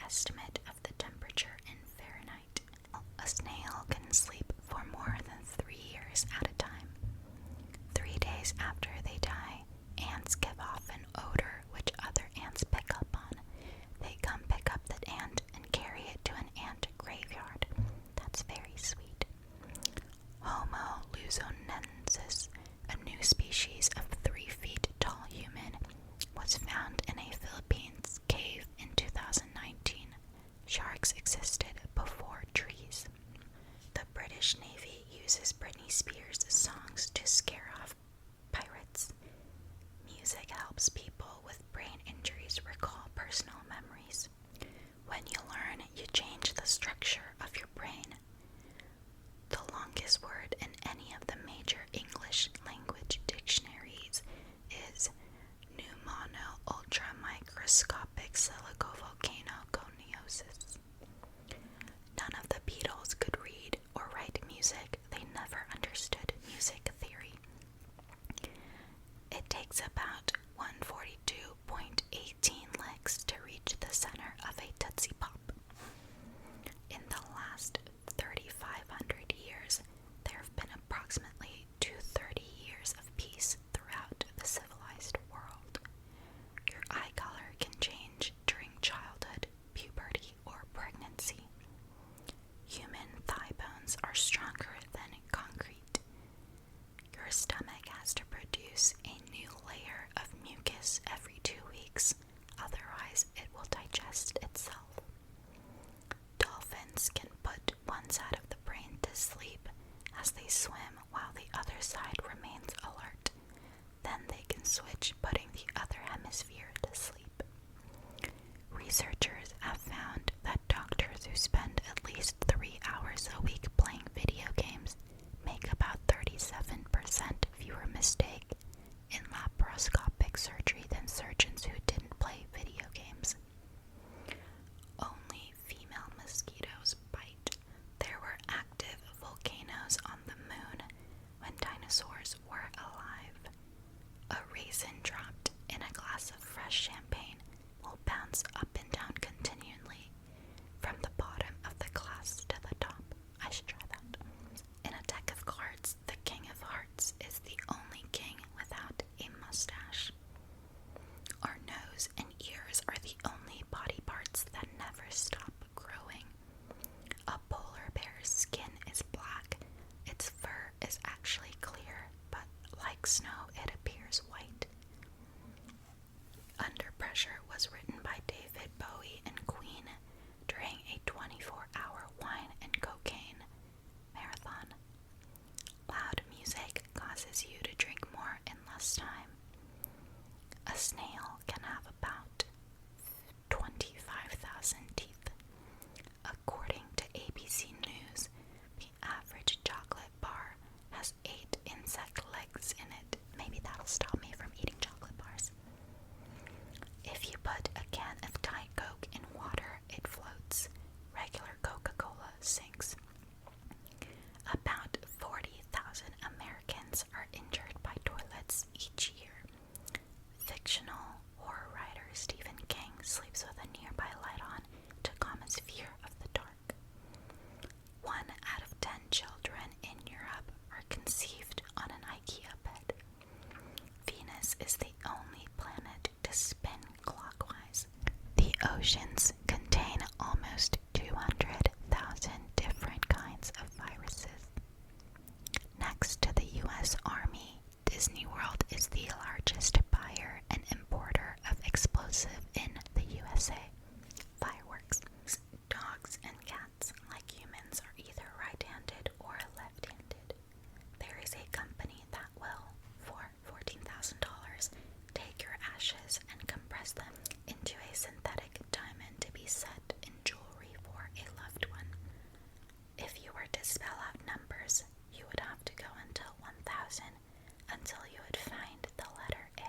estimate of the temperature in Fahrenheit. A snail can sleep for more than 3 years at a time. 3 days after they die, ants give off an odor which other ants pick up on. They come pick up the ant and carry it to an ant graveyard. That's very sweet. Homo luzonensis, a new species of 3 feet tall human, was found in a Philippines cave in 2019. Sharks existed before trees. The British Navy uses Britney Spears' songs to scare off pirates. Music helps people with brain injuries recall personal memories. When you learn, you change the structure of your brain. The longest word in any of the major English language dictionaries is pneumono-ultramicroscopic silicovolcanoconiosis. None of the Beatles could read or write music. They never understood music theory. It takes about 142.18 licks to reach the center of a Tootsie Pop. In the last 3,500 years, there have been approximately 230 years of peace throughout the civilized world. Your eye color can change during childhood, puberty, or pregnancy. Human thigh bones are stronger than concrete. Your stomach has to produce a new layer of mucus every 2 weeks, otherwise it will digest itself. Dolphins can put one side of the brain to sleep as they swim while the other side remains alert. Then they can switch, putting the other hemisphere to sleep. Researchers have found that doctors who spend at least 3 hours a week playing video games make about 37% fewer mistakes in laparoscopic surgery than surgeons who didn't play video games. Only female mosquitoes bite. There were active volcanoes on the moon when dinosaurs were alive. A raisin dropped in a glass of fresh champagne will bounce up and down continually from the bottom of the glass to the top. I should try that. In a deck of cards, the King of Hearts is the only king without a mustache. Our nose and ears are the only body parts that never stop growing. A polar bear's skin is black. Its fur is actually clear, but like snow, it appears white. Under Pressure was written by David Bowie and Queen during a 24-hour wine and cocaine marathon. Loud music causes you to drink more in less time. A snail can have about 25,000 teeth. According to ABC News, the average chocolate bar has 8 insect legs in it. Maybe that'll stop me from eating chocolate bars. If you put a can of Diet Coke in water, it floats. Regular Coca-Cola sinks. About 40,000 Americans are injured by toilets each year. Fictional horror writer Stephen King sleeps with a nearby light on to calm his fear of the dark. 1 out of 10 children in Europe are conceived on an IKEA bed. Venus is the only planet to spin clockwise. The oceans contain almost 200,000 different kinds of viruses. Next to the U.S. Army, Disney World is the largest buyer and importer of explosive in the USA. Fireworks. Dogs and cats, like humans, are either right-handed or left-handed. There is a company that will, for $14,000, take your ashes and compress them into a synthetic diamond to be set in jewelry for a loved one. If you were to spell out numbers, you would have to go until 1,000 until you would find the letter A.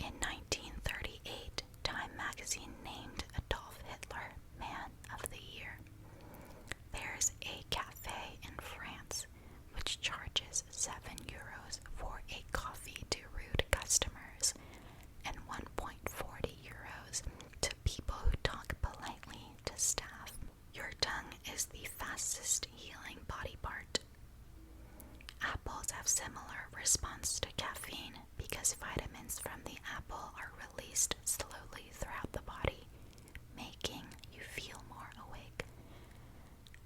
In 1938, Time magazine named Adolf Hitler Man of the Year. There's a cafe in France which charges €7 for a coffee to rude customers and €1.40 to people who talk politely to staff. Your tongue is the fastest healing body part. Apples have similar response to caffeine because vitamins from the apple are released slowly throughout the body, making you feel more awake.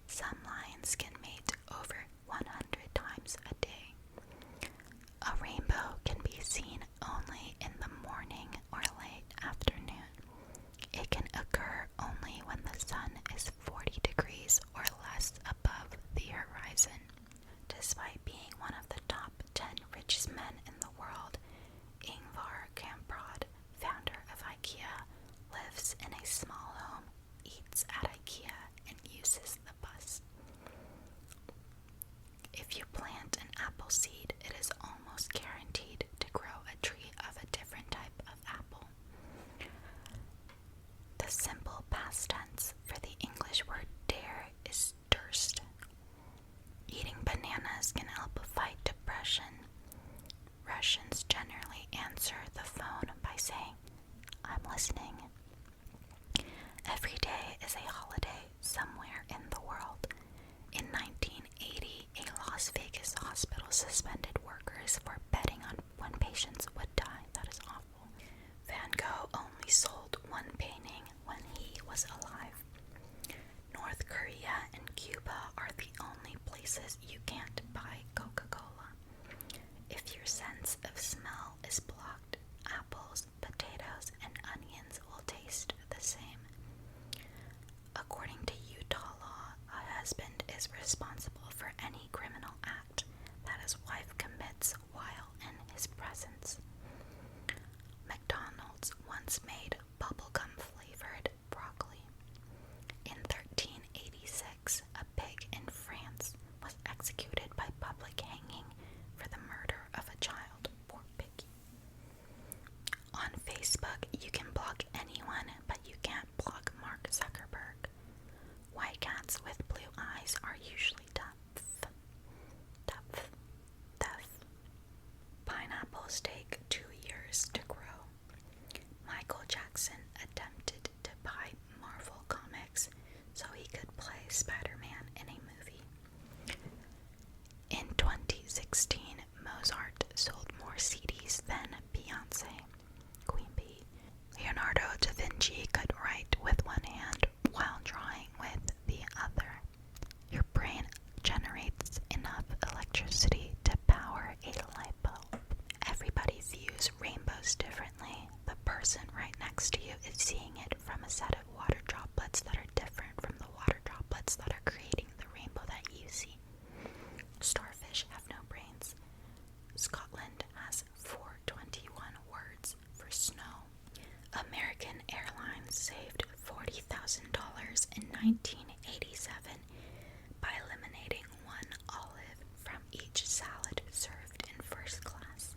Some lions can mate over 100 times a day. A rainbow can be seen only in the morning or late afternoon. It can occur only when the sun is 40 degrees or less above the horizon. Despite being one of the top 10 richest men in the world, Ingvar Kamprad, founder of IKEA, lives in a small home, eats at IKEA, and uses the bus. If you plant an apple seed, it is almost guaranteed to grow a tree of a different type of apple. The simple past tense for the English word dare is durst. Eating bananas can help fight depression. Russians generally answer the phone by saying, "I'm listening." Every day is a holiday somewhere in the world. In 1980, a Las Vegas hospital suspended workers for betting on when patients would die. That is awful. Van Gogh only sold one painting when he was alive. North Korea and Cuba are the only places you can't buy Coca-Cola. If your sense of smell is blocked, apples, potatoes, and onions will taste the same. According to Utah law, a husband is responsible for any criminal act that his wife commits while in his presence. McDonald's once made bubblegum-flavored broccoli. In 1386, a pig in France was executed by public hanging for the murder of a child. Poor piggy. On Facebook, you can block anyone, but you can't block Mark Zuckerberg. White cats with blue eyes are usually tough. Pineapples take 2 years to grow. Michael Jackson attempted to buy Marvel Comics so he could play Spider-Man in a movie. In 2016, Mozart sold more CDs than Beyoncé. Queen Bee. Leonardo da Vinci could write with one hand while drawing with the other. Your brain generates enough electricity to power a light bulb. Everybody views rainbows differently. The person right next to you is seeing it from a set of water droplets that are different from the water droplets that are creating the rainbow that you see. Starfish have no brains. Scotland has 421 words for snow. American Airlines saved $40,000 in 1987 by eliminating one olive from each salad served in first class.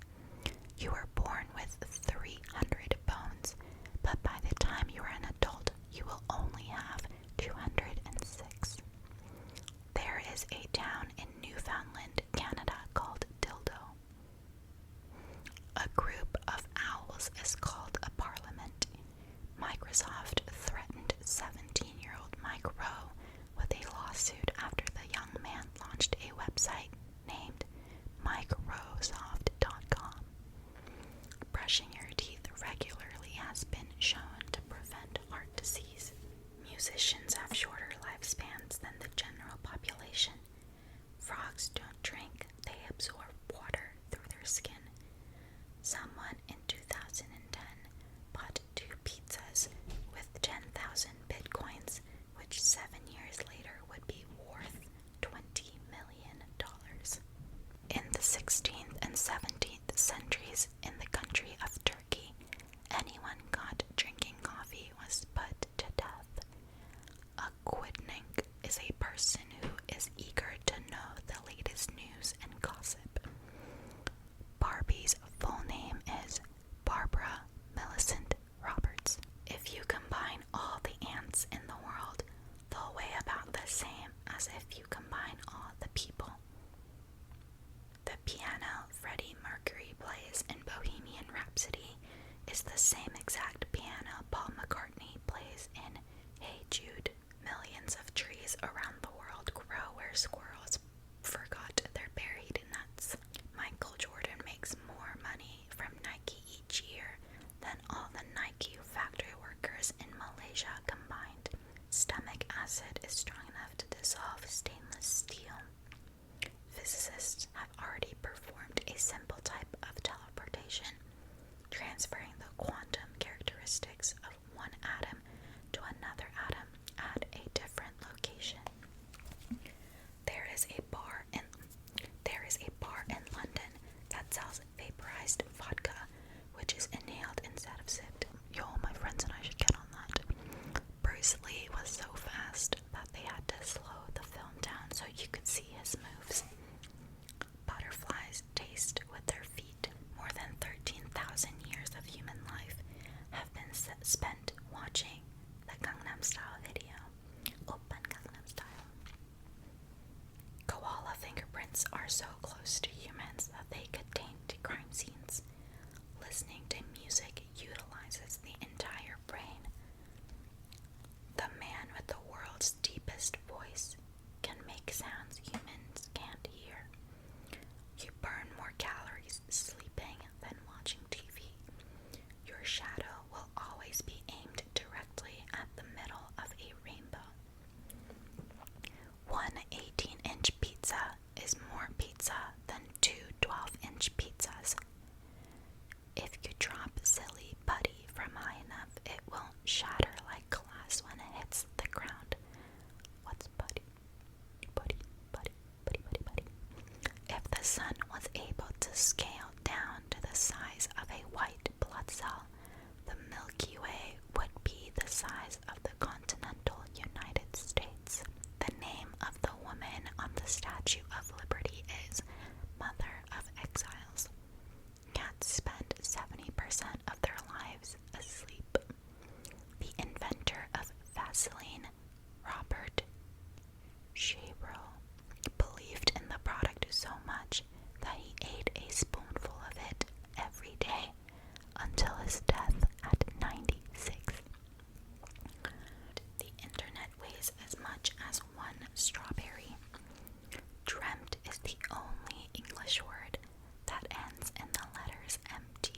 You were born with 300 bones, but by the time you are an adult, you will only have 206. There is a town in Newfoundland, Canada called Dildo. A group of owls is called a parliament. Microsoft threatened 17-year-old Mike Rowe with a lawsuit after the young man launched a website named MikeRowesoft.com. Brushing your teeth regularly has been shown to prevent heart disease. Musicians have shorter lifespans than the general population. transferring the quantum characteristics of one atom to another atom at a different location. There is a bar in London that sells vaporized vodka, which is inhaled instead of sipped. Yo, my friends and I should get on that. Bruce Lee was so fast that they had to slow the film down so you could see his moves. Butterflies taste with their feet. More than 13,000 years of human life have been spent watching the Gangnam Style video. Open Gangnam Style. Koala fingerprints are so close to humans that they could taint crime scenes. Listening to music utilizes the entire brain. The man with the world's deepest voice can make sounds humans can't hear. You burn more calories sleeping than watching TV. Your shadow will always be aimed directly at the middle of a rainbow. One 18-inch pizza is more pizza than two 12-inch pizzas. If you drop Silly Buddy from high enough, it won't shatter like glass when it hits the ground. What's Buddy? Buddy, Buddy, Buddy, Buddy, Buddy. If the sun was able to scale down to the size of a white blood cell, the Milky Way would be the size of the continental United States. The name of the woman on the Statue of Liberty is Mother of Exiles. Cats spend 70% of their lives asleep. The inventor of Vaseline, Robert Shapiro, believed in the product so much that he ate a spoonful of it every day until his death at 96. The internet weighs as much as one strawberry. Dreamt is the only English word that ends in the letters MT.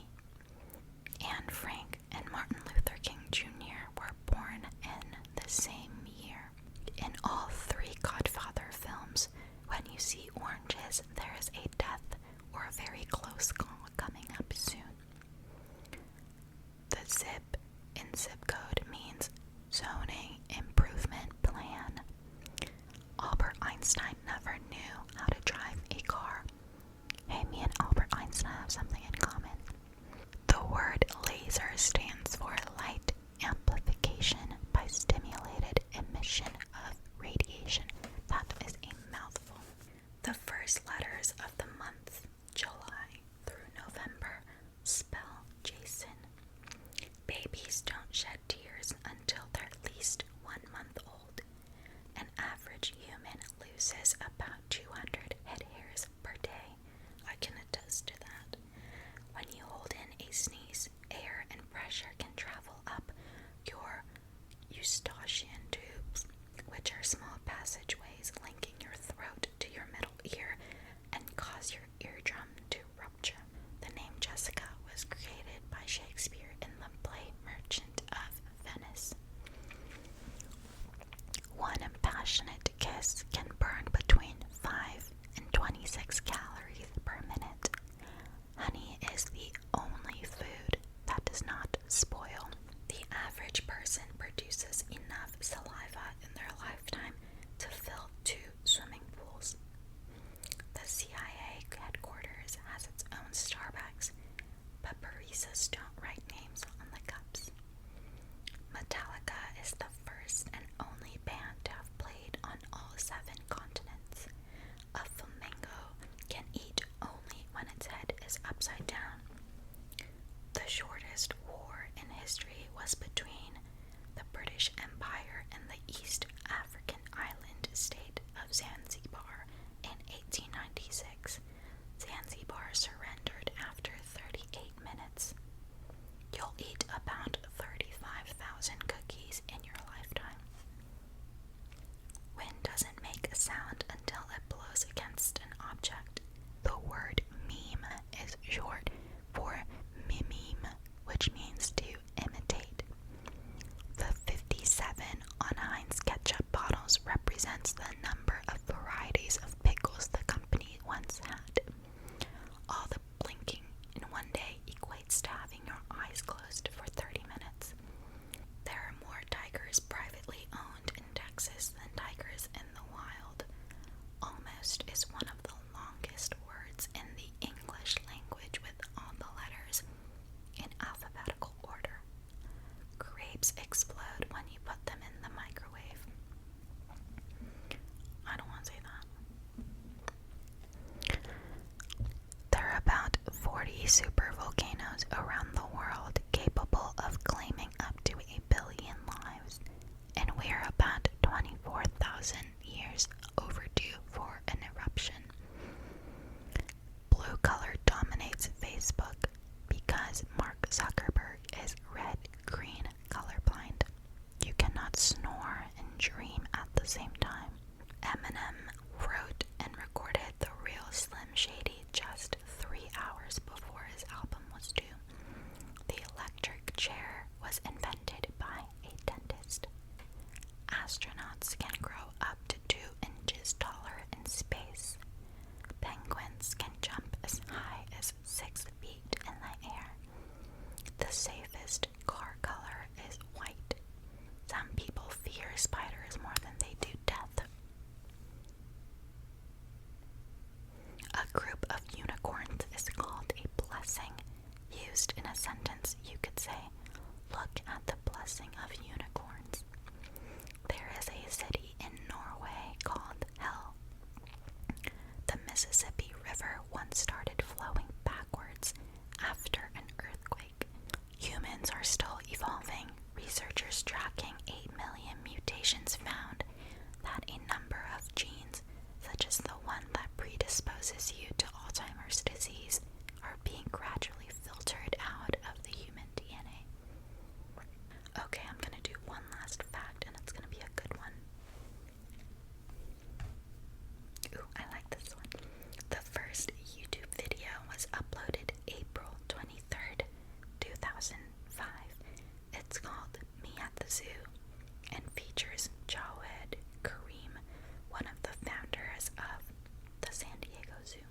Anne Frank and Martin Luther King Jr. were born in the same year. In all three Godfather films, when you see oranges, there is a death or a very close call coming up soon. The zip in zip code means zoning improvement plan. Albert Einstein never knew how to drive a car. Hey, me and Albert Einstein have something in common. The word laser stands for light amplification by stimulated emission of radiation. That is a mouthful. The first letters of the month, July through November, spell Jason. Babies don't shed tears until they're at least 1 month old. An average human loses about 200 head hairs per day. I can attest to that. When you hold in a sneeze, air and pressure can travel up your eustachian tubes, which are small passageways linking your throat to your middle ear, and cause your eardrum to rupture. The name Jessica was created by Shakespeare in the play Merchant of Venice. One passionate kiss can burn between 5 and 26 calories per minute. Honey is the only food that does not spoil. The average person produces enough saliva in their lifetime to fill 2 swimming pools. The CIA headquarters has its own Starbucks, but baristas don't write names on the cups. Metallica is the first and only band to have played on all 7 continents. A flamingo can eat only when its head is upside down. The shortest war in history was between the British Empire and the East African island state of Zanzibar in 1896. Zanzibar surrendered after 38 minutes. You'll eat about 35,000 cookies in your lifetime. Wind doesn't make a sound until it blows against an object. The word meme is short for mimeme, which means to imitate. The 57 on Heinz ketchup bottles represents the number of varieties of pickles the company once had. All the blinking in one day equates to foxes than tigers in the wild. Almost is one of the longest words in the English language with all the letters in alphabetical order. Grapes explode when you put them in the microwave. I don't want to say that. There are about 40 supervolcanoes around the world capable of claiming up to 1 billion lives, and we are about 24,000 years overdue for an eruption. Blue color dominates Facebook because Mark Zuckerberg is red-green colorblind. You cannot snore and dream at the same time. Eminem wrote and recorded The Real Slim Shady just 3 hours before his album was due. The electric chair was invented by a dentist. Astronauts can grow up to 2 inches taller in space. Penguins can jump as high as 6 feet in the air. The safest car color is white. Some people fear spiders more than they do death. A group of unicorns is called a blessing. Used in a sentence, you could say, "Look at the blessing of unicorns." There is a city in Norway called Hell. The Mississippi River once started flowing backwards after an earthquake. Humans are still evolving. Researchers tracking 8 million mutations found that a number of genes, such as the one that predisposes you to Alzheimer's disease, are being gradually filtered out of the human DNA. Okay, I'm gonna do one last fact, and it's gonna be a good one. Ooh, I like this one. The first YouTube video was uploaded April 23rd, 2005. It's called Me at the Zoo and features Jawed Karim, one of the founders of the San Diego Zoo.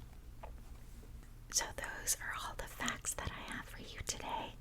So those are all the facts that I have for you today.